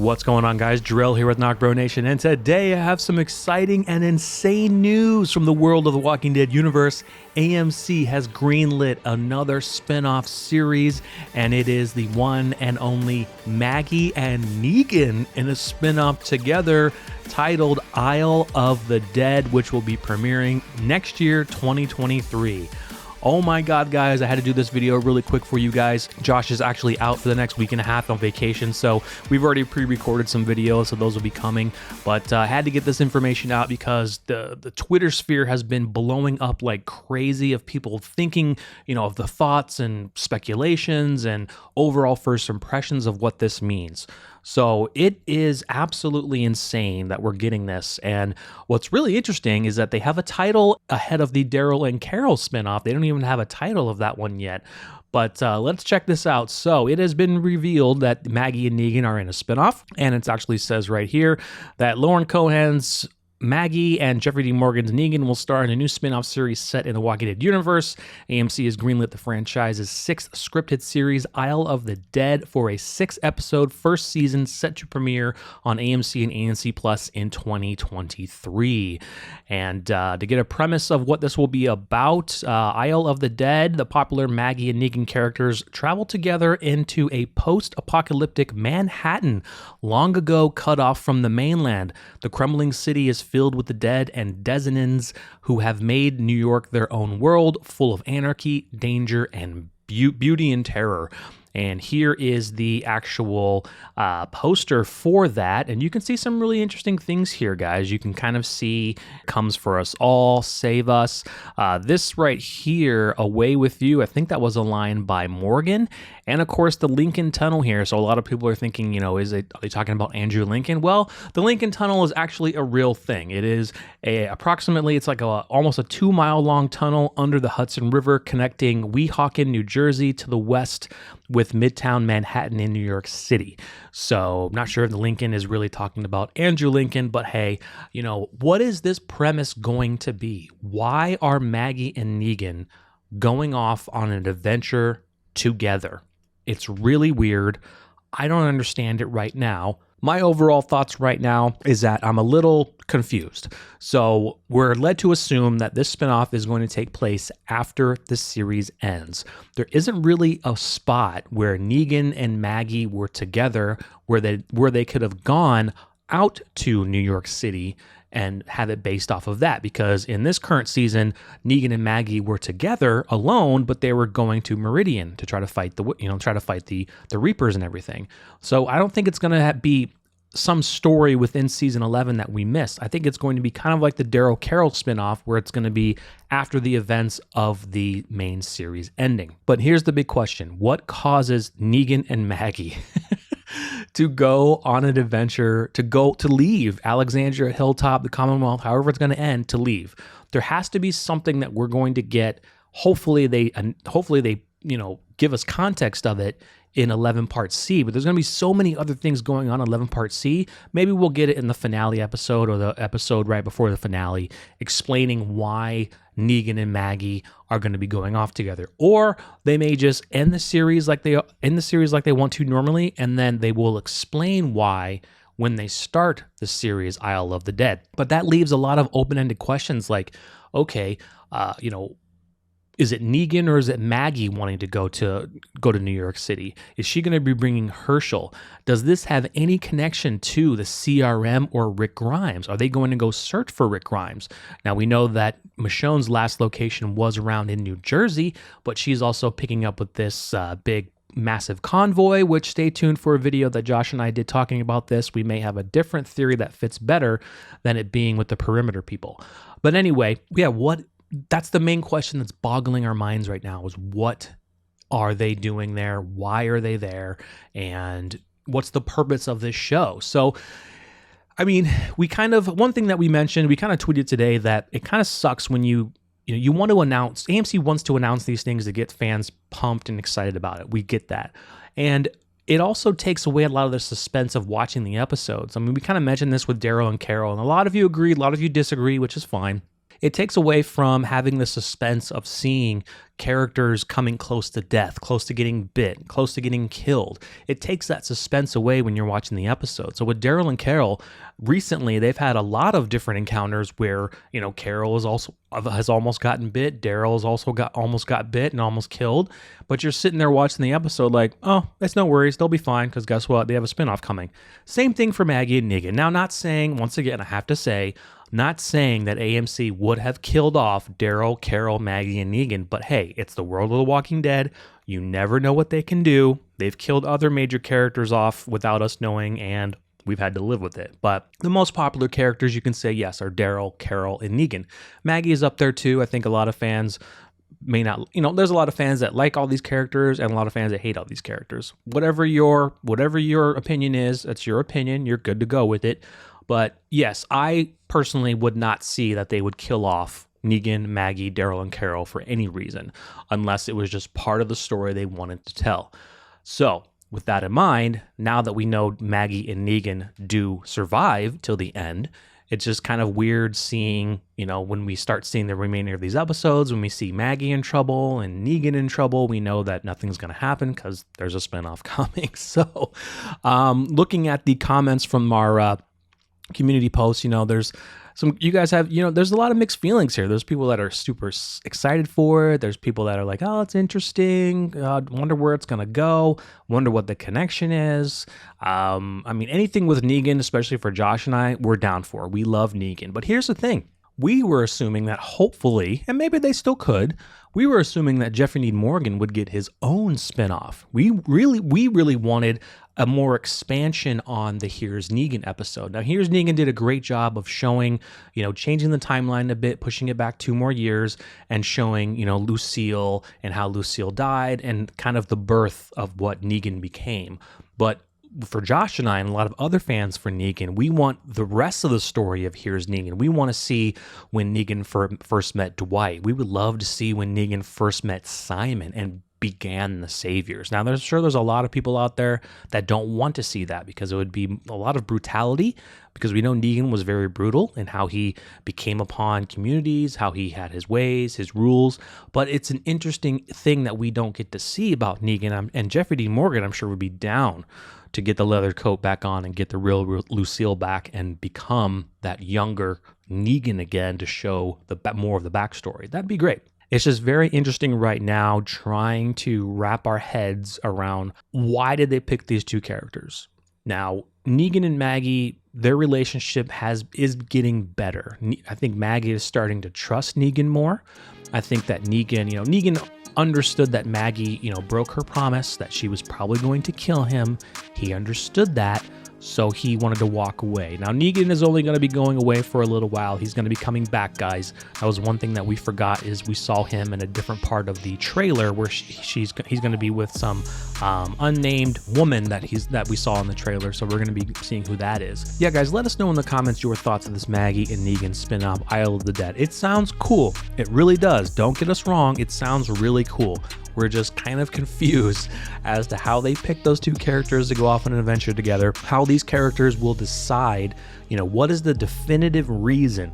What's going on, guys? Drill here with NocBro Nation, and today I have some exciting and insane news from the world of the Walking Dead universe. AMC has greenlit another spin-off series, and it is the one and only Maggie and Negan in a spin-off together titled Isle of the Dead, which will be premiering next year, 2023. Oh my god, guys, I had to do this video really quick for you guys. Josh is actually out for the next week and a half on vacation, so we've already pre-recorded some videos, so those will be coming. But I had to get this information out because the Twitter sphere has been blowing up like crazy of people thinking, of the thoughts and speculations and overall first impressions of what this means. So it is absolutely insane that we're getting this. And what's really interesting is that they have a title ahead of the Daryl and Carol spinoff. They don't even have a title of that one yet. But let's check this out. So it has been revealed that Maggie and Negan are in a spinoff. And it actually says right here that Lauren Cohan's Maggie and Jeffrey D. Morgan's Negan will star in a new spin-off series set in the Walking Dead universe. AMC has greenlit the franchise's 6th scripted series, Isle of the Dead, for a 6-episode first season set to premiere on AMC and AMC Plus in 2023. And to get a premise of what this will be about, Isle of the Dead, the popular Maggie and Negan characters travel together into a post-apocalyptic Manhattan, long ago cut off from the mainland. The crumbling city is filled with the dead and Dezenins who have made New York their own world, full of anarchy, danger, and beauty and terror. And here is the actual poster for that. And you can see some really interesting things here, guys. You can kind of see Comes for Us All, Save Us. This right here, Away With You, I think that was a line by Morgan. And of course, the Lincoln Tunnel here. So a lot of people are thinking, are they talking about Andrew Lincoln? Well, the Lincoln Tunnel is actually a real thing. It is it's like almost a 2-mile long tunnel under the Hudson River connecting Weehawken, New Jersey to the west with Midtown Manhattan in New York City. So I'm not sure if the Lincoln is really talking about Andrew Lincoln, but hey, what is this premise going to be? Why are Maggie and Negan going off on an adventure together? It's really weird. I don't understand it right now. My overall thoughts right now is that I'm a little confused. So we're led to assume that this spinoff is going to take place after the series ends. There isn't really a spot where Negan and Maggie were together where they could have gone out to New York City and have it based off of that, because in this current season, Negan and Maggie were together alone, but they were going to Meridian to try to fight the Reapers and everything. So I don't think it's going to be some story within season 11 that we missed. I think it's going to be kind of like the Daryl Carol spinoff, where it's going to be after the events of the main series ending. But here's the big question: what causes Negan and Maggie to go on an adventure, to leave Alexandria, Hilltop, the Commonwealth, however it's going to end, to leave? There has to be something that we're going to get. Hopefully they give us context of it in 11 Part C, but there's going to be so many other things going on in 11 Part C. Maybe we'll get it in the finale episode or the episode right before the finale, explaining why Negan and Maggie are going to be going off together. Or they may just end the series like they want to normally, and then they will explain why when they start the series Isle of the Dead. But that leaves a lot of open-ended questions like, okay, is it Negan or is it Maggie wanting to go to New York City? Is she going to be bringing Herschel? Does this have any connection to the CRM or Rick Grimes? Are they going to go search for Rick Grimes? Now, we know that Michonne's last location was around in New Jersey, but she's also picking up with this big massive convoy, which stay tuned for a video that Josh and I did talking about this. We may have a different theory that fits better than it being with the perimeter people. But anyway, that's the main question that's boggling our minds right now, is what are they doing there? Why are they there? And what's the purpose of this show? So, I mean, one thing that we mentioned, we kind of tweeted today that it kind of sucks when you want to announce, AMC wants to announce these things to get fans pumped and excited about it. We get that. And it also takes away a lot of the suspense of watching the episodes. I mean, we kind of mentioned this with Daryl and Carol, and a lot of you agree, a lot of you disagree, which is fine. It takes away from having the suspense of seeing characters coming close to death, close to getting bit, close to getting killed. It takes that suspense away when you're watching the episode. So with Daryl and Carol, recently they've had a lot of different encounters where, you know, Carol has almost gotten bit, Daryl has also almost got bit and almost killed, but you're sitting there watching the episode like, oh, it's no worries, they'll be fine, because guess what? They have a spinoff coming. Same thing for Maggie and Negan. Now, not saying, once again, I have to say, not saying that AMC would have killed off Daryl, Carol, Maggie, and Negan, but hey, it's the world of The Walking Dead. You never know what they can do. They've killed other major characters off without us knowing, and we've had to live with it. But the most popular characters you can say, yes, are Daryl, Carol, and Negan. Maggie is up there too. I think a lot of fans may not, you know, there's a lot of fans that like all these characters and a lot of fans that hate all these characters. Whatever your opinion is, that's your opinion. You're good to go with it. But yes, I personally would not see that they would kill off Negan, Maggie, Daryl, and Carol for any reason, unless it was just part of the story they wanted to tell. So with that in mind, now that we know Maggie and Negan do survive till the end, it's just kind of weird seeing, you know, when we start seeing the remainder of these episodes, when we see Maggie in trouble and Negan in trouble, we know that nothing's going to happen because there's a spinoff coming. So looking at the comments from our community posts, you know, there's some, you guys have, you know, there's a lot of mixed feelings here. There's people that are super excited for it. There's people that are like, oh, it's interesting. Wonder where it's going to go. Wonder what the connection is. I mean, anything with Negan, especially for Josh and I, we're down for. We love Negan. But here's the thing. We were assuming that hopefully, and maybe they still could, we were assuming that Jeffrey Dean Morgan would get his own spinoff. We really wanted a more expansion on the Here's Negan episode. Now, Here's Negan did a great job of showing, you know, changing the timeline a bit, pushing it back 2 more years, and showing, you know, Lucille and how Lucille died and kind of the birth of what Negan became. But for Josh and I and a lot of other fans for Negan, we want the rest of the story of Here's Negan. We want to see when Negan first met Dwight. We would love to see when Negan first met Simon and began the Saviors. Now, there's a lot of people out there that don't want to see that because it would be a lot of brutality, because we know Negan was very brutal in how he became upon communities, how he had his ways, his rules, but it's an interesting thing that we don't get to see about Negan, and Jeffrey Dean Morgan, I'm sure, would be down to get the leather coat back on and get the real Lucille back and become that younger Negan again to show more of the backstory. That'd be great. It's just very interesting right now trying to wrap our heads around why did they pick these 2 characters. Now, Negan and Maggie, their relationship is getting better. I think Maggie is starting to trust Negan more. I think that Negan understood that Maggie, you know, broke her promise that she was probably going to kill him. He understood that. So he wanted to walk away. Now, Negan is only going to be going away for a little while. He's going to be coming back, guys. That was one thing that we forgot, is we saw him in a different part of the trailer where he's going to be with some unnamed woman that we saw in the trailer. So we're going to be seeing who that is. Yeah, guys, let us know in the comments your thoughts of this Maggie and Negan spinoff, Isle of the Dead. It sounds cool. It really does. Don't get us wrong. It sounds really cool. We're just kind of confused as to how they picked those 2 characters to go off on an adventure together, how these characters will decide, you know, what is the definitive reason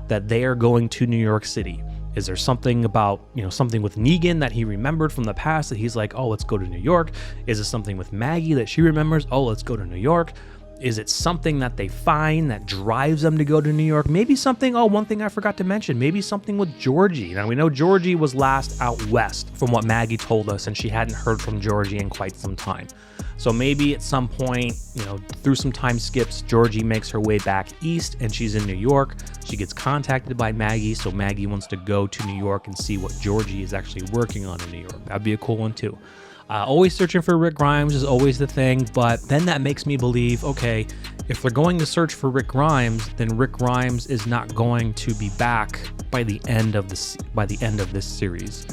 that they are going to New York City. Is there something about, you know, something with Negan that he remembered from the past that he's like, oh, let's go to New York? Is it something with Maggie that she remembers? Oh, let's go to New York. Is it something that they find that drives them to go to New York? Maybe something, one thing I forgot to mention, maybe something with Georgie. Now, we know Georgie was last out west from what Maggie told us, and she hadn't heard from Georgie in quite some time. So maybe at some point, you know, through some time skips, Georgie makes her way back east and she's in New York. She gets contacted by Maggie, so Maggie wants to go to New York and see what Georgie is actually working on in New York. That'd be a cool one too. Always searching for Rick Grimes is always the thing, but then that makes me believe, okay, if they're going to search for Rick Grimes, then Rick Grimes is not going to be back by the end of this series.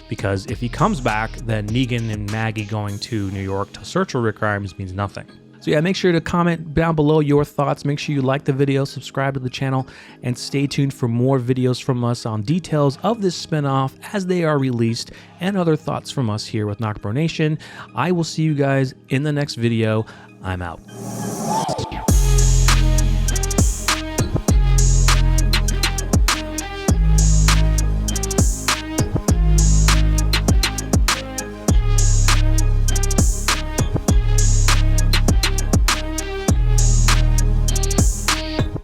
Because if he comes back, then Negan and Maggie going to New York to search for Rick Grimes means nothing. So yeah, make sure to comment down below your thoughts. Make sure you like the video, subscribe to the channel, and stay tuned for more videos from us on details of this spinoff as they are released and other thoughts from us here with NocBro Nation. I will see you guys in the next video. I'm out.